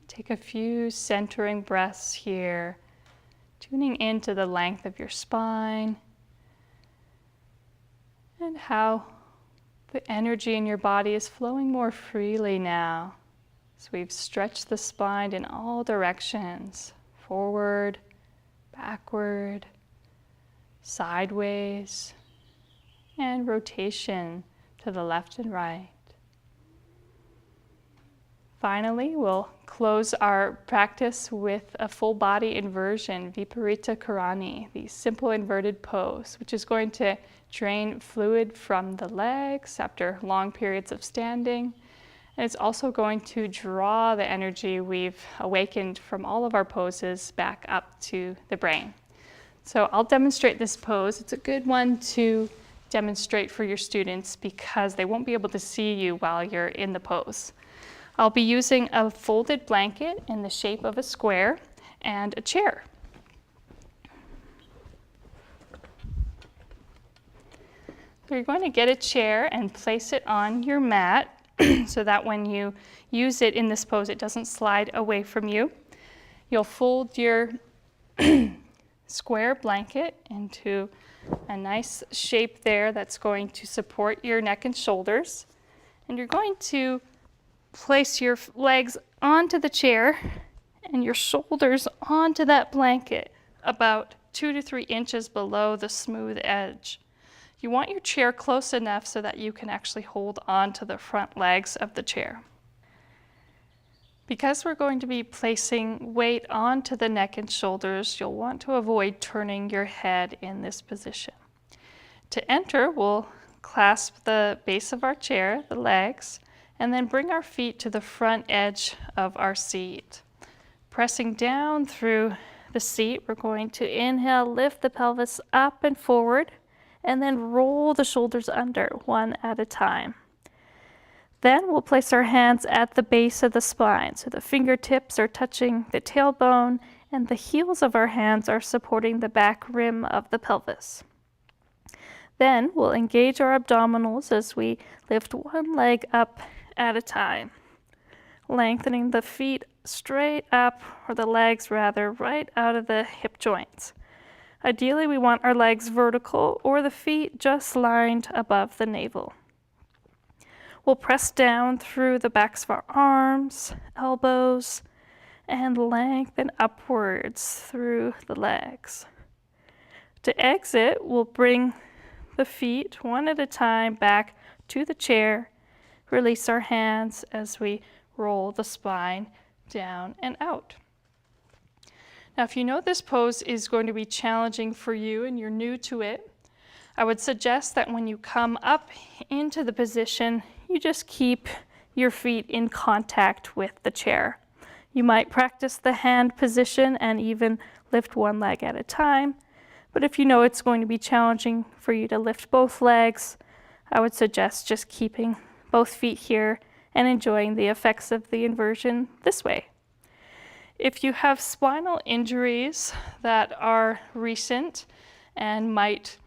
Take a few centering breaths here, tuning into the length of your spine and how the energy in your body is flowing more freely now. So we've stretched the spine in all directions, forward, backward, sideways, and rotation to the left and right. Finally, we'll close our practice with a full body inversion, Viparita Karani, the simple inverted pose, which is going to drain fluid from the legs after long periods of standing. And it's also going to draw the energy we've awakened from all of our poses back up to the brain. So I'll demonstrate this pose. It's a good one to demonstrate for your students because they won't be able to see you while you're in the pose. I'll be using a folded blanket in the shape of a square and a chair. So you're going to get a chair and place it on your mat so that when you use it in this pose, it doesn't slide away from you. You'll fold your square blanket into a nice shape there that's going to support your neck and shoulders. And you're going to place your legs onto the chair and your shoulders onto that blanket about 2 to 3 inches below the smooth edge. You want your chair close enough so that you can actually hold on to the front legs of the chair. Because we're going to be placing weight onto the neck and shoulders, you'll want to avoid turning your head in this position. To enter, we'll clasp the base of our chair, the legs, and then bring our feet to the front edge of our seat. Pressing down through the seat, we're going to inhale, lift the pelvis up and forward, and then roll the shoulders under one at a time. Then we'll place our hands at the base of the spine, so the fingertips are touching the tailbone and the heels of our hands are supporting the back rim of the pelvis. Then we'll engage our abdominals as we lift one leg up at a time, lengthening the feet straight up, or the legs rather, right out of the hip joints. Ideally, we want our legs vertical or the feet just lined above the navel. We'll press down through the backs of our arms, elbows, and lengthen upwards through the legs. To exit, we'll bring the feet one at a time back to the chair. Release our hands as we roll the spine down and out. Now, if you know this pose is going to be challenging for you and you're new to it, I would suggest that when you come up into the position, you just keep your feet in contact with the chair. You might practice the hand position and even lift one leg at a time, but if you know it's going to be challenging for you to lift both legs, I would suggest just keeping both feet here and enjoying the effects of the inversion this way. If you have spinal injuries that are recent and might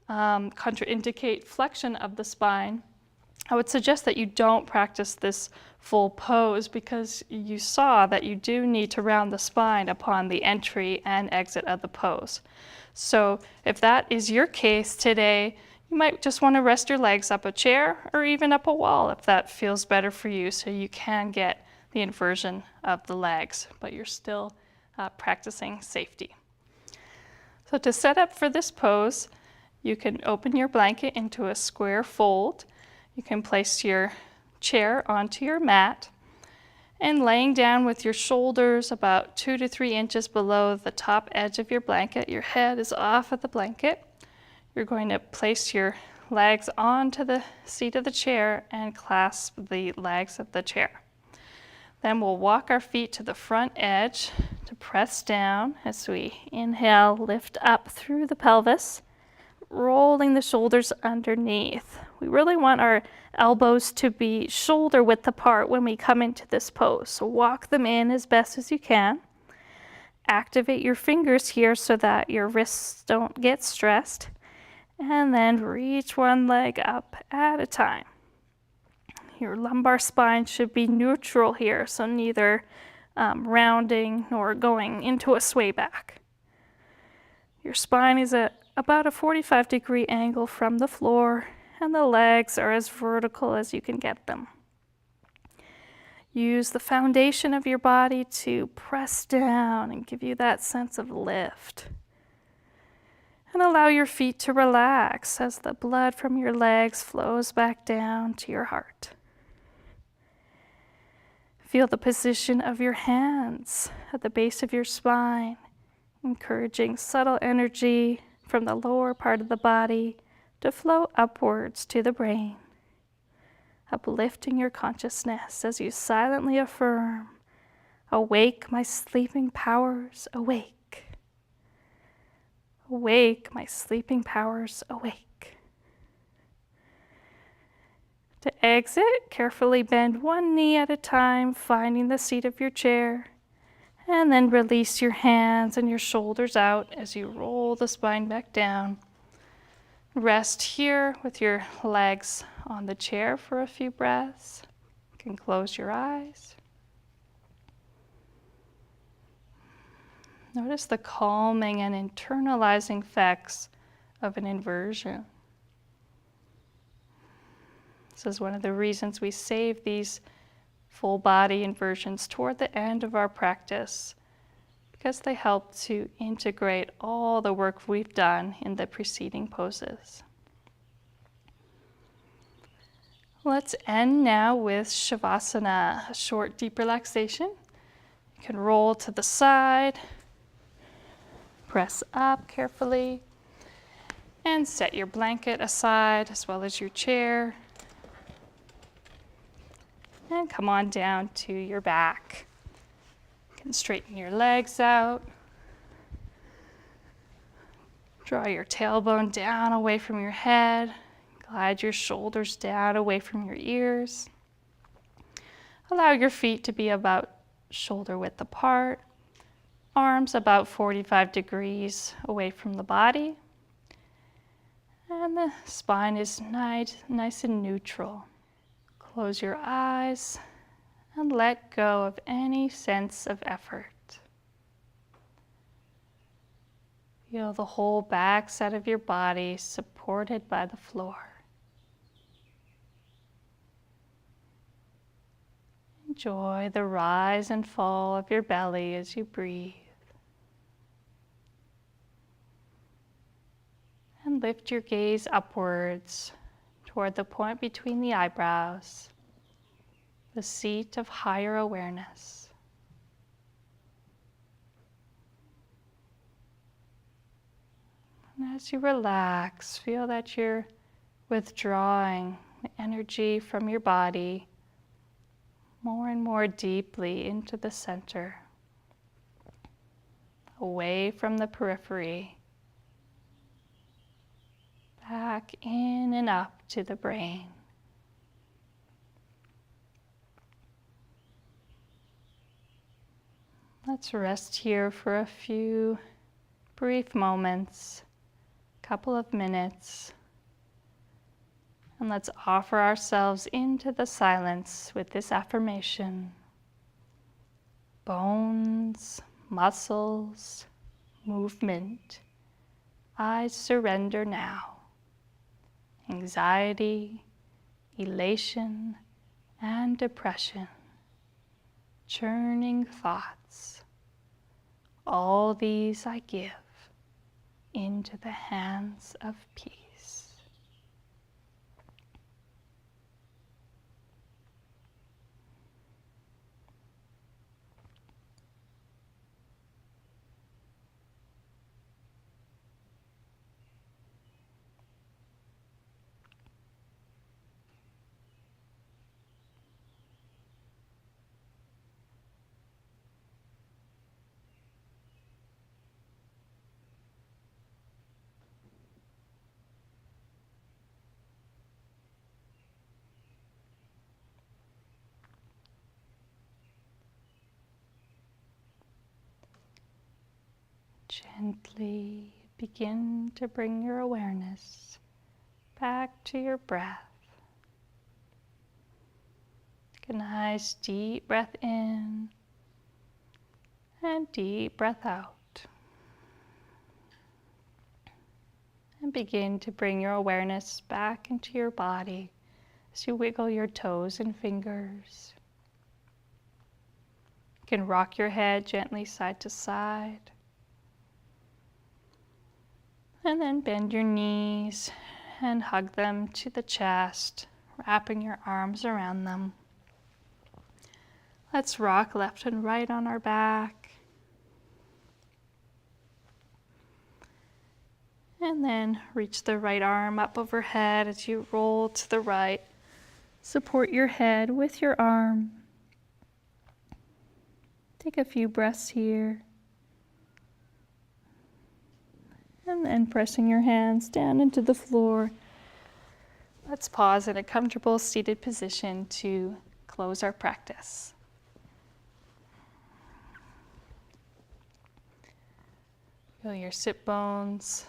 contraindicate flexion of the spine, I would suggest that you don't practice this full pose because you saw that you do need to round the spine upon the entry and exit of the pose. So if that is your case today, you might just want to rest your legs up a chair or even up a wall if that feels better for you, so you can get the inversion of the legs, but you're still practicing safety. So to set up for this pose, you can open your blanket into a square fold. You can place your chair onto your mat and laying down with your shoulders about 2 to 3 inches below the top edge of your blanket. Your head is off of the blanket. You're going to place your legs onto the seat of the chair and clasp the legs of the chair. Then we'll walk our feet to the front edge to press down as we inhale, lift up through the pelvis, rolling the shoulders underneath. We really want our elbows to be shoulder width apart when we come into this pose, so walk them in as best as you can. Activate your fingers here so that your wrists don't get stressed. And then reach one leg up at a time. Your lumbar spine should be neutral here, so neither rounding nor going into a sway back. Your spine is at about a 45-degree angle from the floor, and the legs are as vertical as you can get them. Use the foundation of your body to press down and give you that sense of lift. And allow your feet to relax as the blood from your legs flows back down to your heart. Feel the position of your hands at the base of your spine, encouraging subtle energy from the lower part of the body to flow upwards to the brain, uplifting your consciousness as you silently affirm, "Awake, my sleeping powers, awake. Awake, my sleeping powers, awake." To exit, carefully bend one knee at a time, finding the seat of your chair, and then release your hands and your shoulders out as you roll the spine back down. Rest here with your legs on the chair for a few breaths. You can close your eyes. Notice the calming and internalizing effects of an inversion. This is one of the reasons we save these full body inversions toward the end of our practice, because they help to integrate all the work we've done in the preceding poses. Let's end now with Shavasana, a short deep relaxation. You can roll to the side, press up carefully, and set your blanket aside as well as your chair. And come on down to your back. You can straighten your legs out. Draw your tailbone down away from your head. Glide your shoulders down away from your ears. Allow your feet to be about shoulder width apart. Arms about 45 degrees away from the body. And the spine is nice and neutral. Close your eyes and let go of any sense of effort. Feel the whole back side of your body supported by the floor. Enjoy the rise and fall of your belly as you breathe. And lift your gaze upwards toward the point between the eyebrows, the seat of higher awareness. And as you relax, feel that you're withdrawing the energy from your body more and more deeply into the center, away from the periphery, back in and up to the brain. Let's rest here for a few brief moments, couple of minutes, and let's offer ourselves into the silence with this affirmation. Bones, muscles, movement, I surrender now. Anxiety, elation, and depression, churning thoughts, all these I give into the hands of peace. Gently begin to bring your awareness back to your breath. Take a nice deep breath in And deep breath out. And begin to bring your awareness back into your body as you wiggle your toes and fingers. You can rock your head gently side to side. And then bend your knees and hug them to the chest, wrapping your arms around them. Let's rock left and right on our back. And then reach the right arm up overhead as you roll to the right. Support your head with your arm. Take a few breaths here. And then pressing your hands down into the floor. Let's pause in a comfortable seated position to close our practice. Feel your sit bones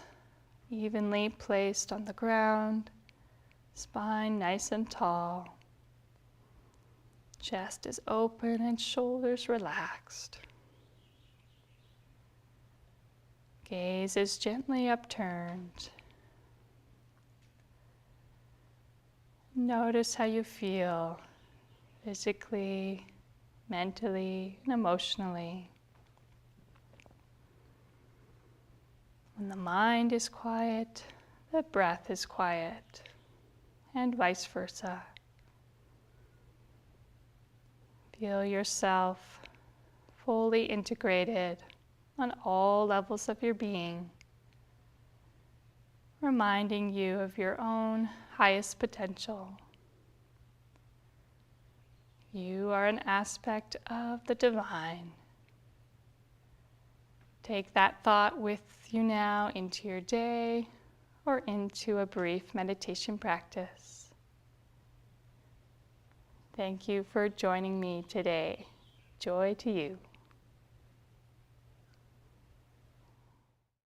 evenly placed on the ground, spine nice and tall. Chest is open and shoulders relaxed. Gaze is gently upturned. Notice how you feel physically, mentally, and emotionally. When the mind is quiet, the breath is quiet, and vice versa. Feel yourself fully integrated on all levels of your being, reminding you of your own highest potential. You are an aspect of the divine. Take that thought with you now into your day or into a brief meditation practice. Thank you for joining me today. Joy to you.